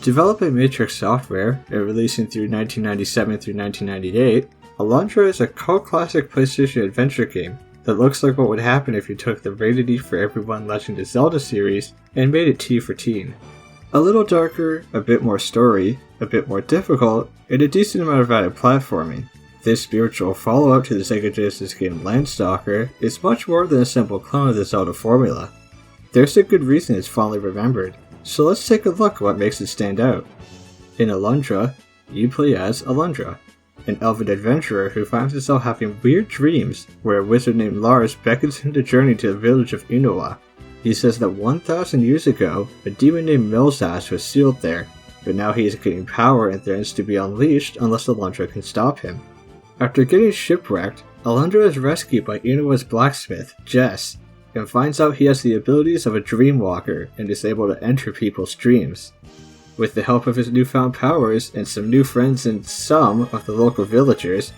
Developed by Matrix Software and releasing through 1997 through 1998, Alundra is a cult classic PlayStation adventure game that looks like what would happen if you took the rated E for everyone Legend of Zelda series and made it T for teen. A little darker, a bit more story, a bit more difficult, and a decent amount of added platforming. This spiritual follow-up to the Sega Genesis game Landstalker is much more than a simple clone of the Zelda formula. There's a good reason it's fondly remembered, so let's take a look at what makes it stand out. In Alundra, you play as Alundra, an elven adventurer who finds himself having weird dreams where a wizard named Lars beckons him to journey to the village of Unua. He says that 1,000 years ago, a demon named Milsass was sealed there, but now he is getting power and threatens to be unleashed unless Alundra can stop him. After getting shipwrecked, Alundra is rescued by Unua's blacksmith, Jess, and finds out he has the abilities of a dreamwalker and is able to enter people's dreams. With the help of his newfound powers and some new friends and some of the local villagers,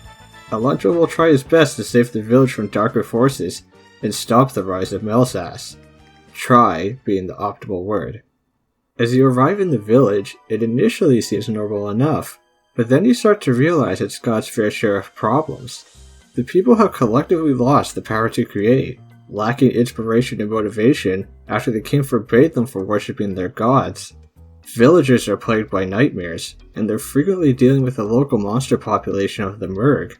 Alundra will try his best to save the village from darker forces and stop the rise of Milsass. Try being the optimal word. As you arrive in the village, it initially seems normal enough, but then you start to realize it's got its fair share of problems. The people have collectively lost the power to create, lacking inspiration and motivation after the king forbade them for worshipping their gods. Villagers are plagued by nightmares, and they're frequently dealing with the local monster population of the Murg.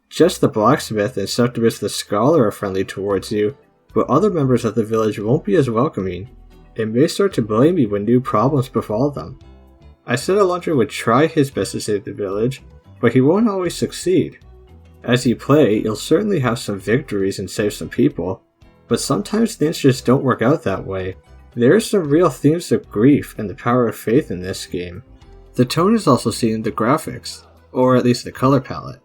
Just the blacksmith and Septimus the Scholar are friendly towards you, but other members of the village won't be as welcoming, and may start to blame you when new problems befall them. I said Alundra would try his best to save the village, but he won't always succeed. As you play, you'll certainly have some victories and save some people, but sometimes things just don't work out that way. There are some real themes of grief and the power of faith in this game. The tone is also seen in the graphics, or at least the color palette.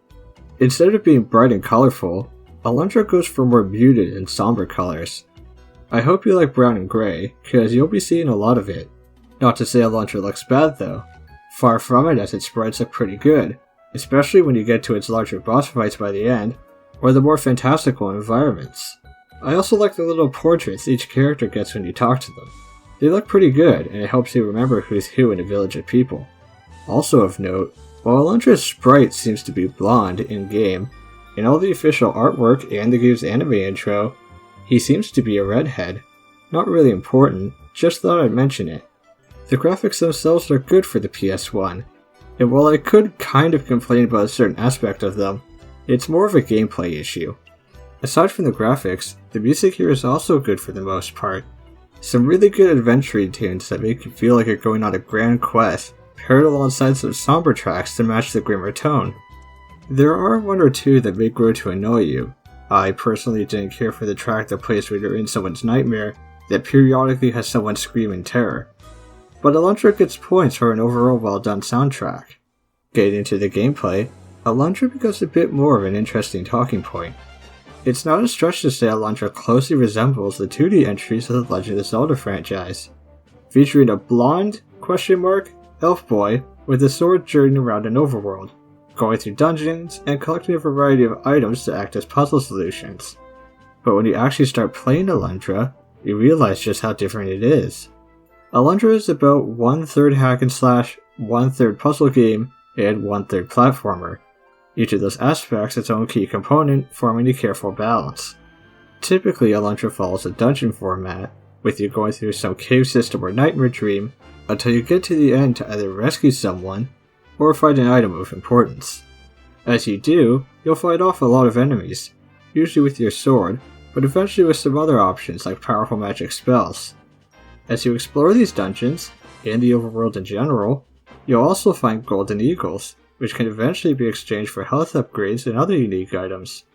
Instead of being bright and colorful, Alundra goes for more muted and somber colors. I hope you like brown and grey, cause you'll be seeing a lot of it. Not to say Alundra looks bad though. Far from it, as its sprites look pretty good, especially when you get to its larger boss fights by the end, or the more fantastical environments. I also like the little portraits each character gets when you talk to them. They look pretty good, and it helps you remember who's who in a village of people. Also of note, while Alundra's sprite seems to be blonde in-game, in all the official artwork and the game's anime intro, he seems to be a redhead. Not really important, just thought I'd mention it. The graphics themselves are good for the PS1, and while I could kind of complain about a certain aspect of them, it's more of a gameplay issue. Aside from the graphics, the music here is also good for the most part. Some really good adventuring tunes that make you feel like you're going on a grand quest, paired alongside some somber tracks to match the grimmer tone. There are one or two that may grow to annoy you. I personally didn't care for the track that plays when you're in someone's nightmare that periodically has someone scream in terror. But Alundra gets points for an overall well done soundtrack. Getting into the gameplay, Alundra becomes a bit more of an interesting talking point. It's not a stretch to say Alundra closely resembles the 2D entries of the Legend of Zelda franchise, featuring a blonde, elf boy with a sword journeying around an overworld, going through dungeons and collecting a variety of items to act as puzzle solutions. But when you actually start playing Alundra, you realize just how different it is. Alundra is about 1/3 hack and slash, 1/3 puzzle game, and 1/3 platformer. Each of those aspects its own key component, forming a careful balance. Typically, Alundra follows a dungeon format, with you going through some cave system or nightmare dream, until you get to the end to either rescue someone, or find an item of importance. As you do, you'll fight off a lot of enemies, usually with your sword, but eventually with some other options like powerful magic spells. As you explore these dungeons, and the overworld in general, you'll also find golden eagles, which can eventually be exchanged for health upgrades and other unique items.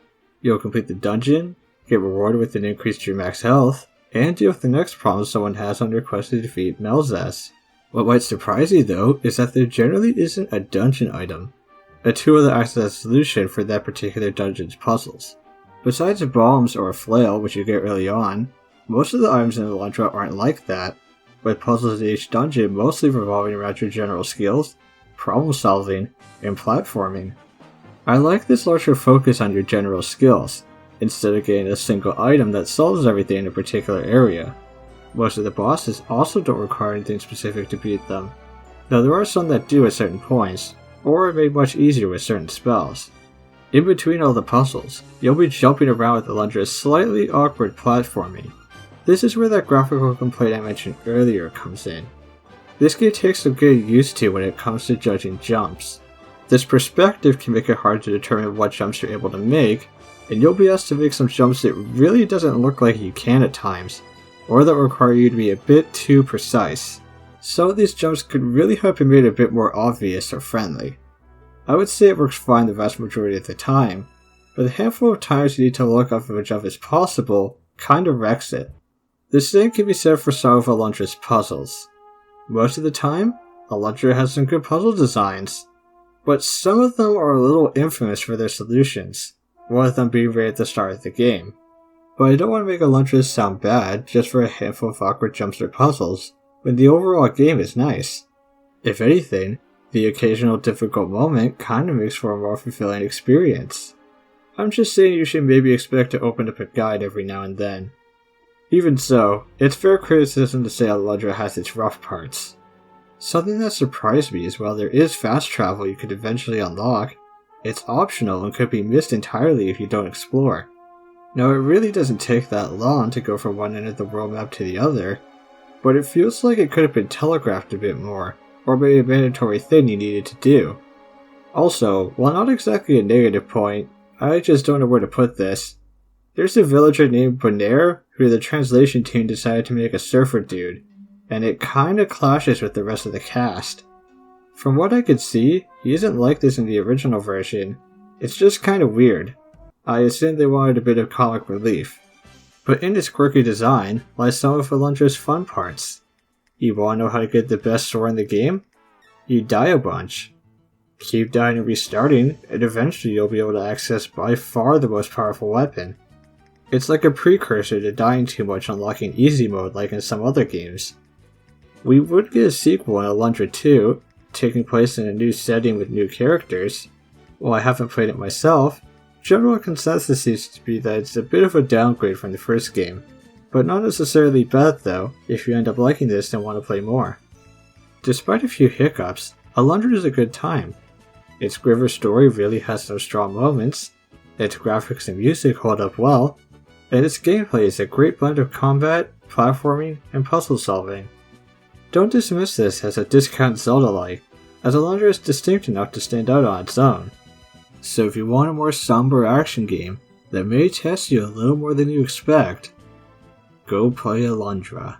You'll complete the dungeon, get rewarded with an increase to your max health, and deal with the next problem someone has on your quest to defeat Milsass. What might surprise you though is that there generally isn't a dungeon item, a tool that acts as a solution for that particular dungeon's puzzles. Besides bombs or a flail, which you get early on, most of the items in Alundra aren't like that, with puzzles in each dungeon mostly revolving around your general skills, problem solving, and platforming. I like this larger focus on your general skills, instead of getting a single item that solves everything in a particular area. Most of the bosses also don't require anything specific to beat them. Though there are some that do at certain points, or are made much easier with certain spells. In between all the puzzles, you'll be jumping around with Alundra's slightly awkward platforming. This is where that graphical complaint I mentioned earlier comes in. This game takes some getting used to when it comes to judging jumps. This perspective can make it hard to determine what jumps you're able to make, and you'll be asked to make some jumps that really doesn't look like you can at times, or that require you to be a bit too precise. Some of these jumps could really have been made a bit more obvious or friendly. I would say it works fine the vast majority of the time, but the handful of times you need to look up if a jump is possible kinda wrecks it. The same can be said for some of Alundra's puzzles. Most of the time, Alundra has some good puzzle designs, but some of them are a little infamous for their solutions, one of them being right at the start of the game. But I don't want to make Alundra sound bad just for a handful of awkward jumps or puzzles, when the overall game is nice. If anything, the occasional difficult moment kinda makes for a more fulfilling experience. I'm just saying you should maybe expect to open up a guide every now and then. Even so, it's fair criticism to say Alundra has its rough parts. Something that surprised me is while there is fast travel you could eventually unlock, it's optional and could be missed entirely if you don't explore. Now it really doesn't take that long to go from one end of the world map to the other, but it feels like it could have been telegraphed a bit more, or made a mandatory thing you needed to do. Also, while not exactly a negative point, I just don't know where to put this. There's a villager named Bonaire who the translation team decided to make a surfer dude, and it kinda clashes with the rest of the cast. From what I could see, he isn't like this in the original version, it's just kinda weird. I assume they wanted a bit of comic relief. But in its quirky design lies some of Alundra's fun parts. You wanna know how to get the best sword in the game? You die a bunch. Keep dying and restarting, and eventually you'll be able to access by far the most powerful weapon. It's like a precursor to dying too much unlocking easy mode like in some other games. We would get a sequel in Alundra 2, taking place in a new setting with new characters. While I haven't played it myself, general consensus seems to be that it's a bit of a downgrade from the first game, but not necessarily bad though if you end up liking this and want to play more. Despite a few hiccups, Alundra is a good time. Its Griver story really has some strong moments, its graphics and music hold up well, and its gameplay is a great blend of combat, platforming, and puzzle solving. Don't dismiss this as a discount Zelda-like, as Alundra is distinct enough to stand out on its own. So if you want a more somber action game that may test you a little more than you expect, go play Alundra.